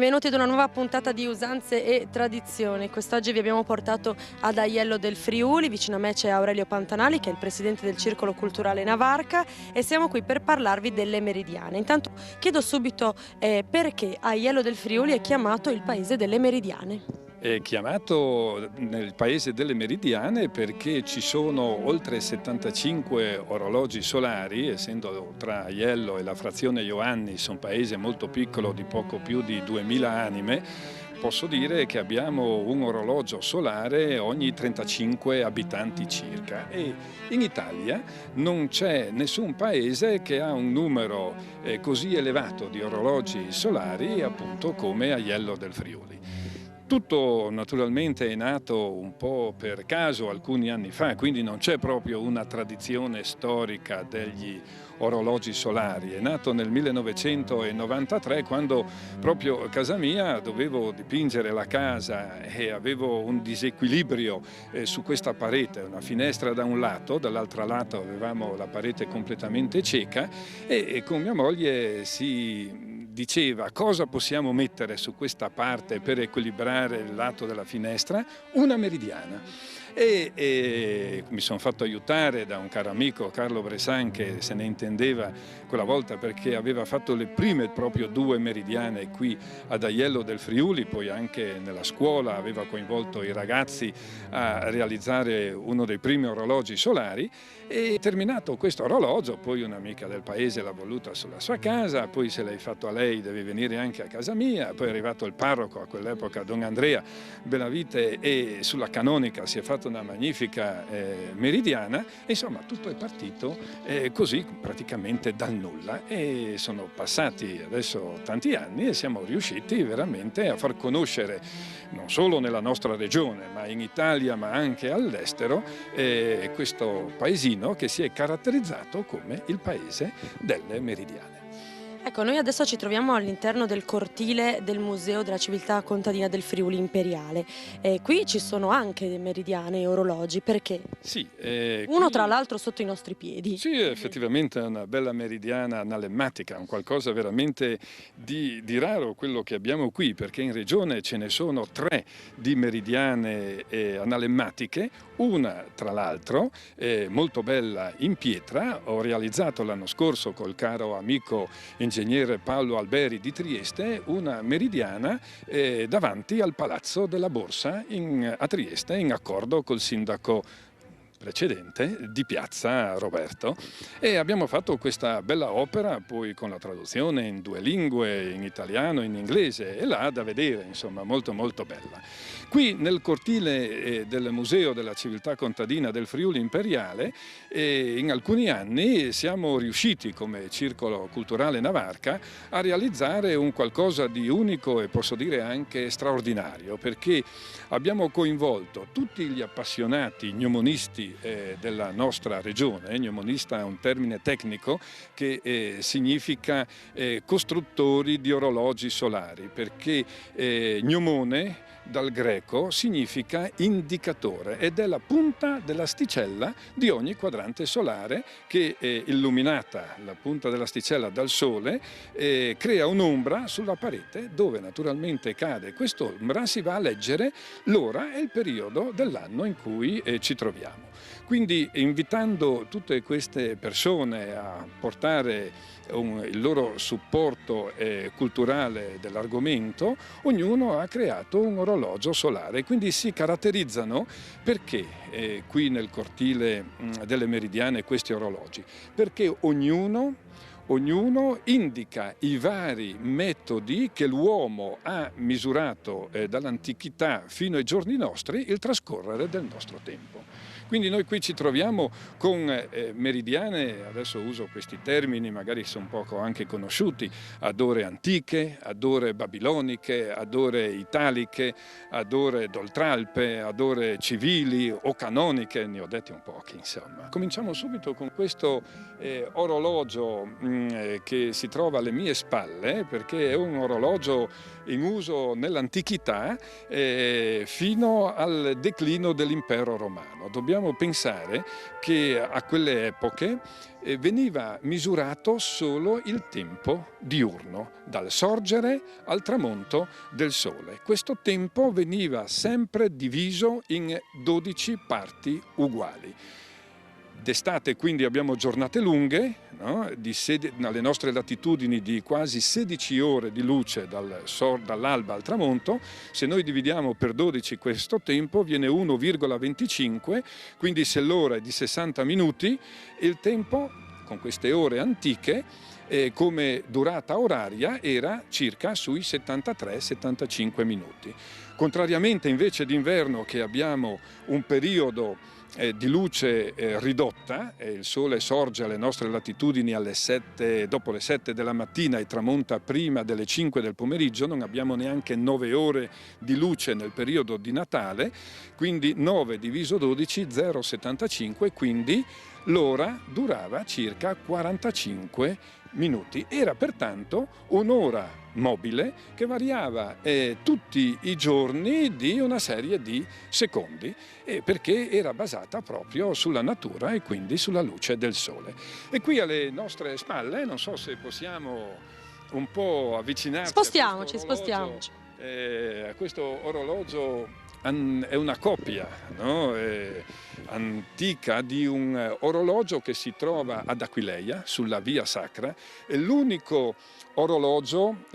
Benvenuti ad una nuova puntata di Usanze e Tradizioni. Quest'oggi vi abbiamo portato ad Aiello del Friuli, vicino a me c'è Aurelio Pantanali che è il presidente del Circolo Culturale Navarca e siamo qui per parlarvi delle Meridiane. Intanto chiedo subito perché Aiello del Friuli è chiamato il paese delle Meridiane. È chiamato nel paese delle Meridiane perché ci sono oltre 75 orologi solari, essendo tra Aiello e la frazione Ioannis un paese molto piccolo di poco più di 2000 anime. Posso dire che abbiamo un orologio solare ogni 35 abitanti circa e in Italia non c'è nessun paese che ha un numero così elevato di orologi solari appunto come Aiello del Friuli. Tutto naturalmente è nato un po' per caso alcuni anni fa, quindi non c'è proprio una tradizione storica degli orologi solari. È nato nel 1993 quando proprio a casa mia dovevo dipingere la casa e avevo un disequilibrio su questa parete, una finestra da un lato, dall'altro lato avevamo la parete completamente cieca e con mia moglie si diceva cosa possiamo mettere su questa parte per equilibrare il lato della finestra? Una meridiana. E mi sono fatto aiutare da un caro amico, Carlo Bressan, che se ne intendeva quella volta perché aveva fatto le prime proprio 2 meridiane qui ad Aiello del Friuli, poi anche nella scuola aveva coinvolto i ragazzi a realizzare uno dei primi orologi solari e terminato questo orologio, poi un'amica del paese l'ha voluta sulla sua casa, poi se l'hai fatto a lei devi venire anche a casa mia, poi è arrivato il parroco a quell'epoca, Don Andrea Bellavite, e sulla canonica si è fatto una magnifica meridiana e insomma tutto è partito così praticamente dal nulla e sono passati adesso tanti anni e siamo riusciti veramente a far conoscere non solo nella nostra regione ma in Italia ma anche all'estero questo paesino che si è caratterizzato come il paese delle meridiane. Ecco, noi adesso ci troviamo all'interno del cortile del Museo della Civiltà Contadina del Friuli Imperiale. Qui ci sono anche dei meridiane e orologi, perché? Sì, Uno tra l'altro sotto i nostri piedi. Sì, effettivamente è una bella meridiana analemmatica, un qualcosa veramente di raro quello che abbiamo qui, perché in regione ce ne sono 3 di meridiane analemmatiche, una tra l'altro molto bella in pietra, ho realizzato l'anno scorso col caro amico ingegnere Paolo Alberi di Trieste una meridiana davanti al Palazzo della Borsa a Trieste in accordo col sindaco precedente di Piazza Roberto e abbiamo fatto questa bella opera poi con la traduzione in 2 lingue, in italiano e in inglese e là da vedere, insomma, molto molto bella. Qui nel cortile del Museo della Civiltà Contadina del Friuli Imperiale in alcuni anni siamo riusciti come Circolo Culturale Navarca a realizzare un qualcosa di unico e posso dire anche straordinario perché abbiamo coinvolto tutti gli appassionati gnomonisti della nostra regione. Gnomonista è un termine tecnico che significa costruttori di orologi solari perché gnomone dal greco significa indicatore ed è la punta dell'asticella di ogni quadrante solare che illuminata la punta dell'asticella dal sole crea un'ombra sulla parete dove naturalmente cade quest'ombra, si va a leggere l'ora e il periodo dell'anno in cui ci troviamo. Quindi invitando tutte queste persone a portare il loro supporto culturale dell'argomento, ognuno ha creato un orologio solare, quindi si caratterizzano perché qui nel cortile delle Meridiane questi orologi? Perché ognuno indica i vari metodi che l'uomo ha misurato dall'antichità fino ai giorni nostri il trascorrere del nostro tempo. Quindi noi qui ci troviamo con meridiane, adesso uso questi termini, magari sono poco anche conosciuti, ad ore antiche, ad ore babiloniche, ad ore italiche, ad ore d'oltralpe, ad ore civili o canoniche, ne ho detti un pochi insomma. Cominciamo subito con questo orologio che si trova alle mie spalle perché è un orologio in uso nell'antichità fino al declino dell'impero romano. Dobbiamo dobbiamo pensare che a quelle epoche veniva misurato solo il tempo diurno, dal sorgere al tramonto del sole. Questo tempo veniva sempre diviso in 12 parti uguali. D'estate quindi abbiamo giornate lunghe, no? Alle nostre latitudini di quasi 16 ore di luce dall'alba al tramonto. Se noi dividiamo per 12 questo tempo viene 1,25, quindi se l'ora è di 60 minuti, il tempo con queste ore antiche come durata oraria era circa sui 73-75 minuti. Contrariamente invece d'inverno, che abbiamo un periodo di luce ridotta, il sole sorge alle nostre latitudini dopo le 7 della mattina e tramonta prima delle 5 del pomeriggio, non abbiamo neanche 9 ore di luce nel periodo di Natale, quindi 9 diviso 12, 0,75, quindi l'ora durava circa 45 minuti. Era pertanto un'ora mobile che variava tutti i giorni di una serie di secondi, perché era basata proprio sulla natura e quindi sulla luce del sole. E qui alle nostre spalle, non so se possiamo un po' avvicinarci. Spostiamoci. A questo orologio è una copia, no? Antica di un orologio che si trova ad Aquileia, sulla Via Sacra. È l'unico orologio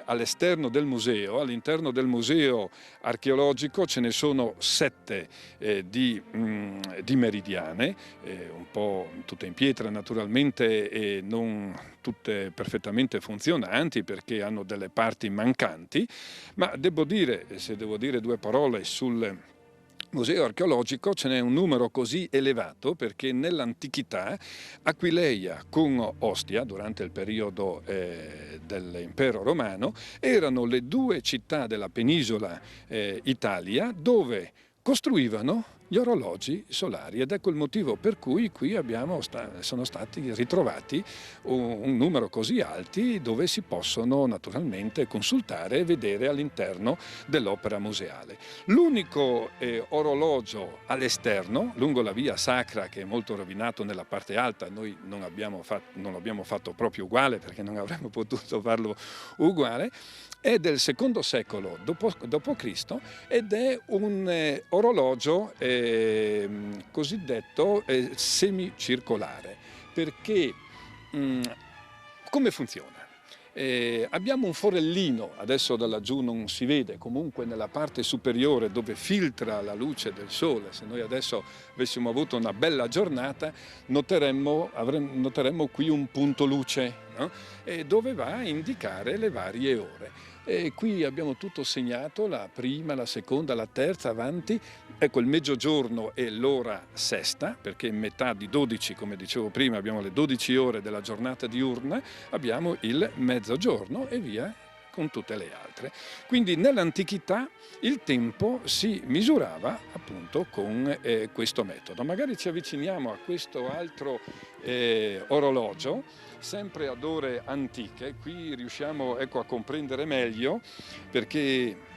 all'esterno del museo. All'interno del museo archeologico ce ne sono 7 di meridiane, un po' tutte in pietra naturalmente e non tutte perfettamente funzionanti perché hanno delle parti mancanti, ma se devo dire due parole sul museo archeologico, ce n'è un numero così elevato perché nell'antichità Aquileia con Ostia, durante il periodo dell'impero romano, erano le 2 città della penisola Italia dove costruivano gli orologi solari, ed ecco il motivo per cui qui sono stati ritrovati un numero così alti dove si possono naturalmente consultare e vedere all'interno dell'opera museale. L'unico orologio all'esterno, lungo la Via Sacra, che è molto rovinato nella parte alta, noi non l'abbiamo fatto proprio uguale perché non avremmo potuto farlo uguale, è del II secolo d.C. ed è un orologio cosiddetto semicircolare. Perché come funziona? Abbiamo un forellino, adesso da laggiù non si vede, comunque nella parte superiore dove filtra la luce del sole. Se noi adesso avessimo avuto una bella giornata noteremmo qui un punto luce, no? Dove va a indicare le varie ore. E qui abbiamo tutto segnato, la prima, la seconda, la terza, avanti. Ecco, il mezzogiorno è l'ora sesta, perché in metà di 12, come dicevo prima, abbiamo le 12 ore della giornata diurna, abbiamo il mezzogiorno e via con tutte le altre. Quindi nell'antichità il tempo si misurava appunto con questo metodo. Magari ci avviciniamo a questo altro orologio, sempre ad ore antiche. Qui riusciamo a comprendere meglio perché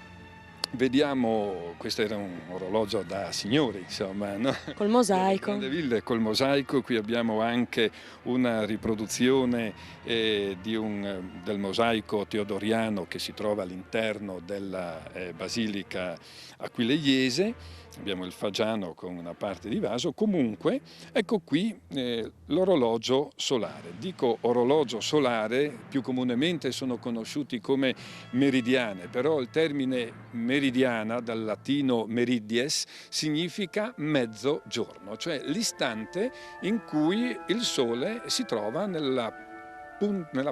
vediamo, questo era un orologio da signori, insomma, no? Col mosaico. Col mosaico. Qui abbiamo anche una riproduzione del mosaico teodoriano che si trova all'interno della basilica aquileiese. Abbiamo il fagiano con una parte di vaso. Comunque, ecco qui l'orologio solare. Dico orologio solare, più comunemente sono conosciuti come meridiane, però il termine meridiana, dal latino meridies, significa mezzogiorno, cioè l'istante in cui il sole si trova nella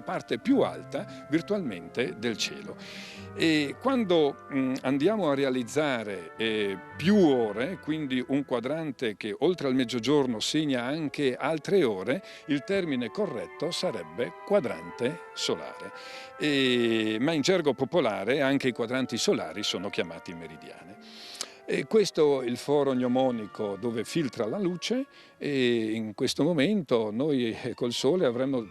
parte più alta virtualmente del cielo. E quando andiamo a realizzare più ore, quindi un quadrante che oltre al mezzogiorno segna anche altre ore, il termine corretto sarebbe quadrante solare. Ma in gergo popolare anche i quadranti solari sono chiamati meridiane. E questo è il foro gnomonico dove filtra la luce, e in questo momento noi col sole avremmo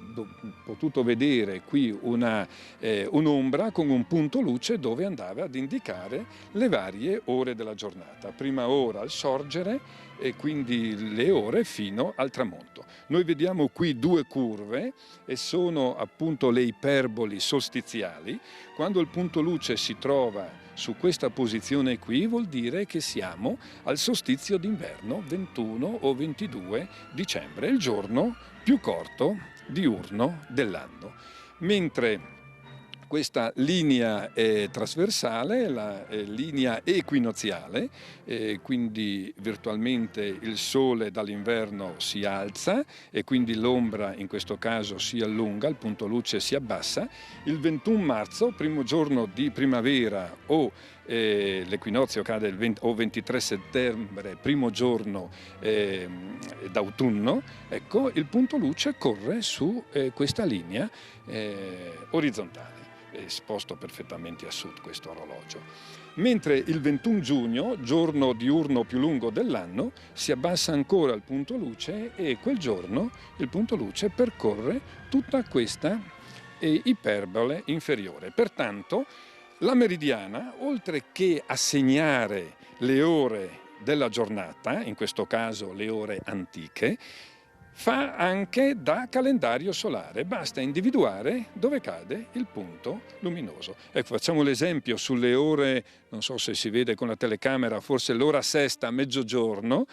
potuto vedere qui un'ombra con un punto luce dove andava ad indicare le varie ore della giornata. Prima ora al sorgere e quindi le ore fino al tramonto. Noi vediamo qui due curve e sono appunto le iperboli solstiziali. Quando il punto luce si trova su questa posizione qui vuol dire che siamo al solstizio d'inverno 21 o 22 dicembre, il giorno più corto diurno dell'anno. Mentre questa linea è trasversale, la linea equinoziale, quindi virtualmente il sole dall'inverno si alza e quindi l'ombra in questo caso si allunga, il punto luce si abbassa. Il 21 marzo, primo giorno di primavera o l'equinozio cade il 23 settembre, primo giorno d'autunno, ecco, il punto luce corre su questa linea orizzontale. È esposto perfettamente a sud questo orologio. Mentre il 21 giugno, giorno diurno più lungo dell'anno, si abbassa ancora il punto luce e quel giorno il punto luce percorre tutta questa iperbole inferiore. Pertanto la meridiana, oltre che assegnare le ore della giornata, in questo caso le ore antiche, fa anche da calendario solare, basta individuare dove cade il punto luminoso. Ecco, facciamo l'esempio sulle ore, non so se si vede con la telecamera, forse l'ora sesta, mezzogiorno,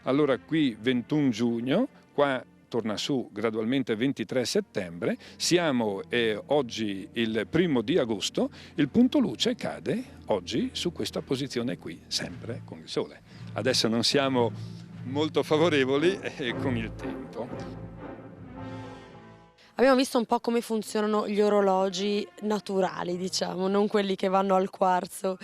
allora qui 21 giugno, qua torna su gradualmente 23 settembre, siamo oggi il 1° di agosto, il punto luce cade oggi su questa posizione qui, sempre con il sole. Adesso non siamo molto favorevoli con il tempo. Abbiamo visto un po' come funzionano gli orologi naturali, diciamo, non quelli che vanno al quarzo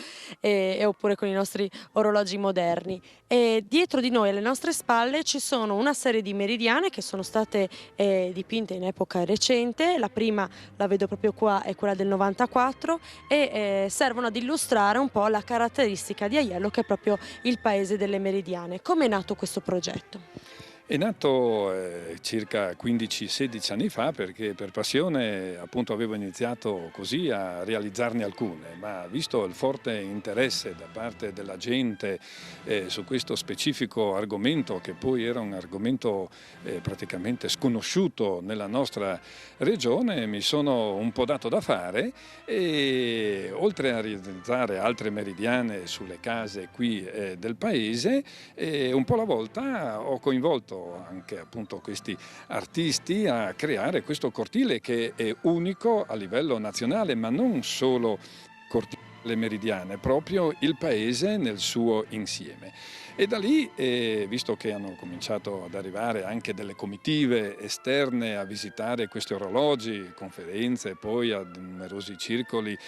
oppure con i nostri orologi moderni. E dietro di noi, alle nostre spalle, ci sono una serie di meridiane che sono state dipinte in epoca recente. La prima, la vedo proprio qua, è quella del 94 e servono ad illustrare un po' la caratteristica di Aiello, che è proprio il paese delle meridiane. Come è nato questo progetto? È nato circa 15-16 anni fa perché per passione appunto avevo iniziato così a realizzarne alcune, ma visto il forte interesse da parte della gente su questo specifico argomento, che poi era un argomento praticamente sconosciuto nella nostra regione, mi sono un po' dato da fare e oltre a realizzare altre meridiane sulle case qui del paese, un po' alla volta ho coinvolto anche appunto questi artisti a creare questo cortile che è unico a livello nazionale, ma non solo cortile meridiane, proprio il paese nel suo insieme. E da lì, visto che hanno cominciato ad arrivare anche delle comitive esterne a visitare questi orologi, conferenze, poi a numerosi circoli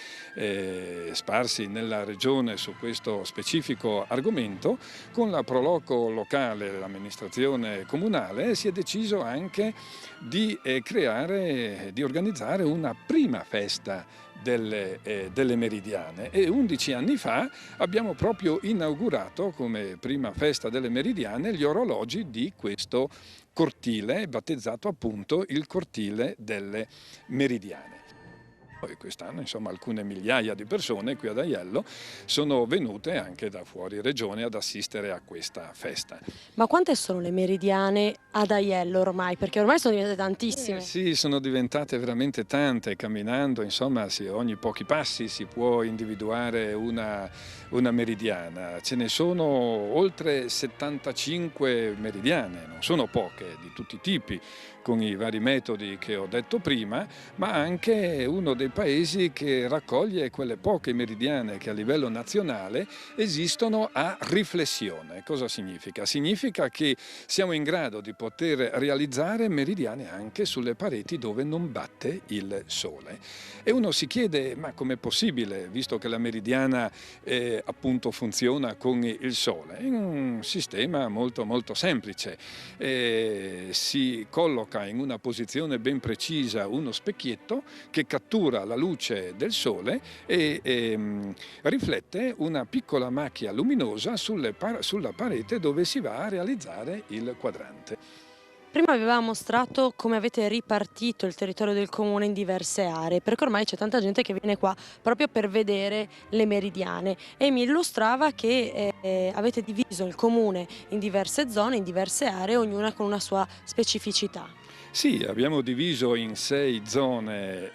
sparsi nella regione su questo specifico argomento, con la Proloco locale, l'amministrazione comunale, si è deciso anche di organizzare una prima festa delle meridiane e 11 anni fa abbiamo proprio inaugurato come prima festa delle meridiane gli orologi di questo cortile, battezzato appunto il cortile delle meridiane. Poi quest'anno insomma alcune migliaia di persone qui ad Aiello sono venute anche da fuori regione ad assistere a questa festa. Ma quante sono le meridiane ad Aiello ormai? Perché ormai sono diventate tantissime. Sì, sono diventate veramente tante, camminando insomma ogni pochi passi si può individuare una meridiana. Ce ne sono oltre 75 meridiane, non sono poche, di tutti i tipi, con i vari metodi che ho detto prima, ma anche uno dei paesi che raccoglie quelle poche meridiane che a livello nazionale esistono a riflessione. Cosa significa? Significa che siamo in grado di poter realizzare meridiane anche sulle pareti dove non batte il sole. E uno si chiede: ma com'è possibile, visto che la meridiana appunto funziona con il sole? È un sistema molto molto semplice. Si colloca in una posizione ben precisa uno specchietto che cattura la luce del sole e riflette una piccola macchia luminosa sulla parete dove si va a realizzare il quadrante. Prima avevamo mostrato come avete ripartito il territorio del comune in diverse aree, perché ormai c'è tanta gente che viene qua proprio per vedere le meridiane, e mi illustrava che avete diviso il comune in diverse zone, in diverse aree, ognuna con una sua specificità. Sì, abbiamo diviso in 6 zone,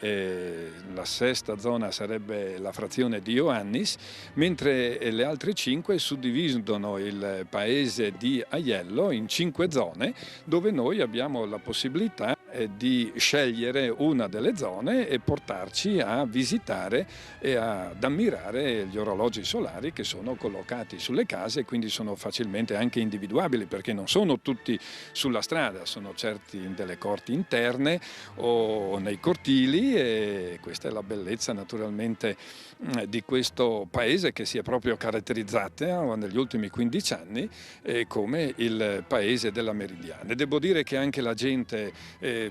la sesta zona sarebbe la frazione di Ioannis, mentre le altre 5 suddividono il paese di Aiello in 5 zone, dove noi abbiamo la possibilità di scegliere una delle zone e portarci a visitare e ad ammirare gli orologi solari che sono collocati sulle case, e quindi sono facilmente anche individuabili, perché non sono tutti sulla strada, sono certi in delle corti interne o nei cortili, e questa è la bellezza naturalmente di questo paese, che si è proprio caratterizzato negli ultimi 15 anni come il paese della meridiana. Devo dire che anche la gente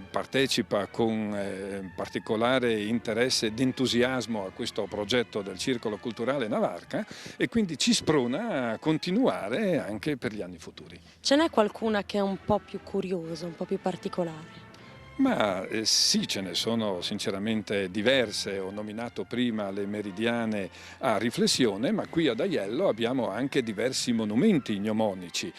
partecipa con particolare interesse ed entusiasmo a questo progetto del Circolo Culturale Navarca, e quindi ci sprona a continuare anche per gli anni futuri. Ce n'è qualcuna che è un po' più curiosa, un po' più particolare? Ma sì, ce ne sono sinceramente diverse. Ho nominato prima le meridiane a riflessione, ma qui ad Aiello abbiamo anche diversi monumenti gnomonici.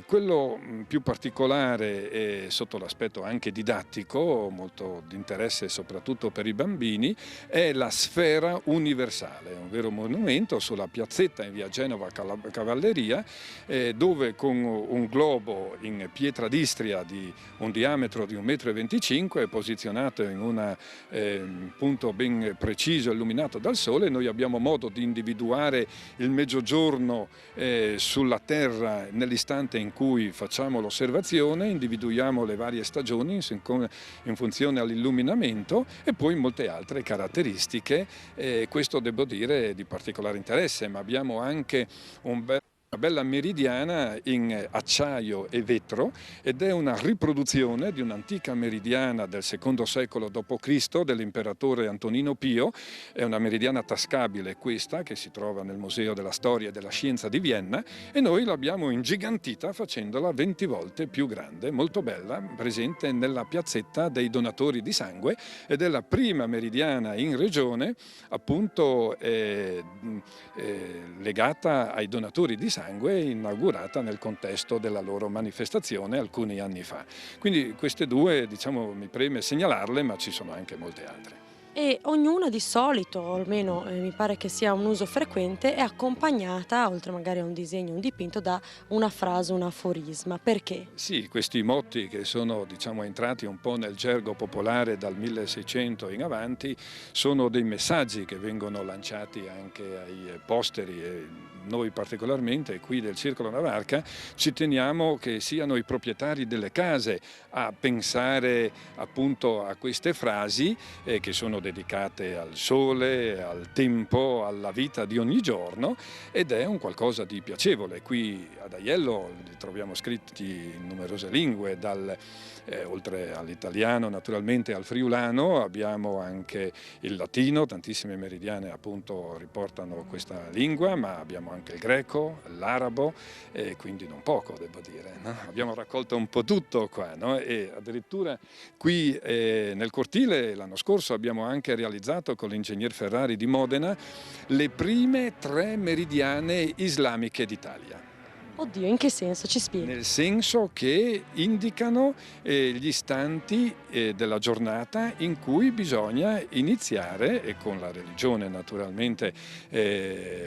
Quello più particolare, sotto l'aspetto anche didattico, molto di interesse soprattutto per i bambini, è la Sfera Universale, un vero monumento sulla piazzetta in via Genova Cavalleria, dove con un globo in pietra d'Istria di un diametro di 1,25 m, posizionato in un punto ben preciso, illuminato dal sole, noi abbiamo modo di individuare il mezzogiorno sulla Terra nell'istante in cui facciamo l'osservazione, individuiamo le varie stagioni in funzione all'illuminamento, e poi molte altre caratteristiche. Questo devo dire è di particolare interesse, ma abbiamo anche una bella meridiana in acciaio e vetro, ed è una riproduzione di un'antica meridiana del II secolo d.C. dell'imperatore Antonino Pio. È una meridiana tascabile questa, che si trova nel Museo della Storia e della Scienza di Vienna, e noi l'abbiamo ingigantita facendola 20 volte più grande, molto bella, presente nella piazzetta dei donatori di sangue, ed è la prima meridiana in regione appunto legata ai donatori di sangue, inaugurata nel contesto della loro manifestazione alcuni anni fa. Quindi queste due, diciamo, mi preme segnalarle, ma ci sono anche molte altre. E ognuna di solito, o almeno mi pare che sia un uso frequente, è accompagnata, oltre magari a un disegno, un dipinto, da una frase, un aforisma. Perché? Sì, questi motti che sono, diciamo, entrati un po' nel gergo popolare dal 1600 in avanti, sono dei messaggi che vengono lanciati anche ai posteri, e noi particolarmente qui del Circolo Navarca ci teniamo che siano i proprietari delle case a pensare appunto a queste frasi che sono dedicate al sole, al tempo, alla vita di ogni giorno, ed è un qualcosa di piacevole. Qui ad Aiello li troviamo scritti in numerose lingue, oltre all'italiano naturalmente al friulano, abbiamo anche il latino, tantissime meridiane appunto riportano questa lingua, ma abbiamo anche il greco, l'arabo, e quindi non poco, devo dire, no? Abbiamo raccolto un po' tutto qua, no? E addirittura qui nel cortile l'anno scorso abbiamo anche realizzato con l'ingegner Ferrari di Modena le prime 3 meridiane islamiche d'Italia. Oddio, in che senso? Ci spieghi? Nel senso che indicano gli istanti della giornata in cui bisogna iniziare, e con la religione naturalmente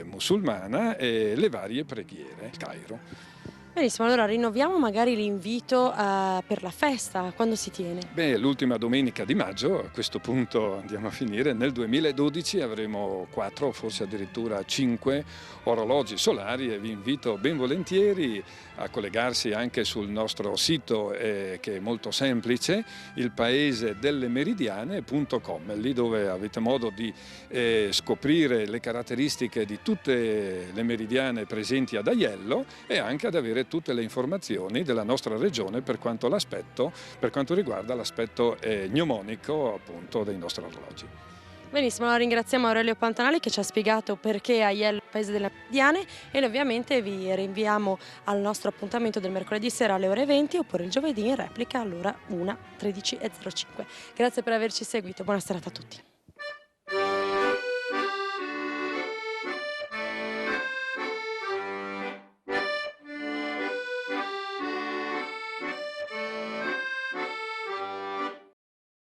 musulmana, le varie preghiere. Cairo. Benissimo, allora rinnoviamo magari l'invito per la festa, quando si tiene? Beh, l'ultima domenica di maggio, a questo punto andiamo a finire, nel 2012 avremo 4 o forse addirittura 5 orologi solari e vi invito ben volentieri a collegarsi anche sul nostro sito che è molto semplice, ilpaesedellemeridiane.com, lì dove avete modo di scoprire le caratteristiche di tutte le meridiane presenti ad Aiello e anche ad avere tutte le informazioni della nostra regione per quanto riguarda l'aspetto gnomonico appunto dei nostri orologi. Benissimo, allora ringraziamo Aurelio Pantanali che ci ha spiegato perché Aiello è il paese delle meridiane e noi ovviamente vi rinviamo al nostro appuntamento del mercoledì sera alle ore 20 oppure il giovedì in replica all'ora 1:13:05. Grazie per averci seguito, buona serata a tutti.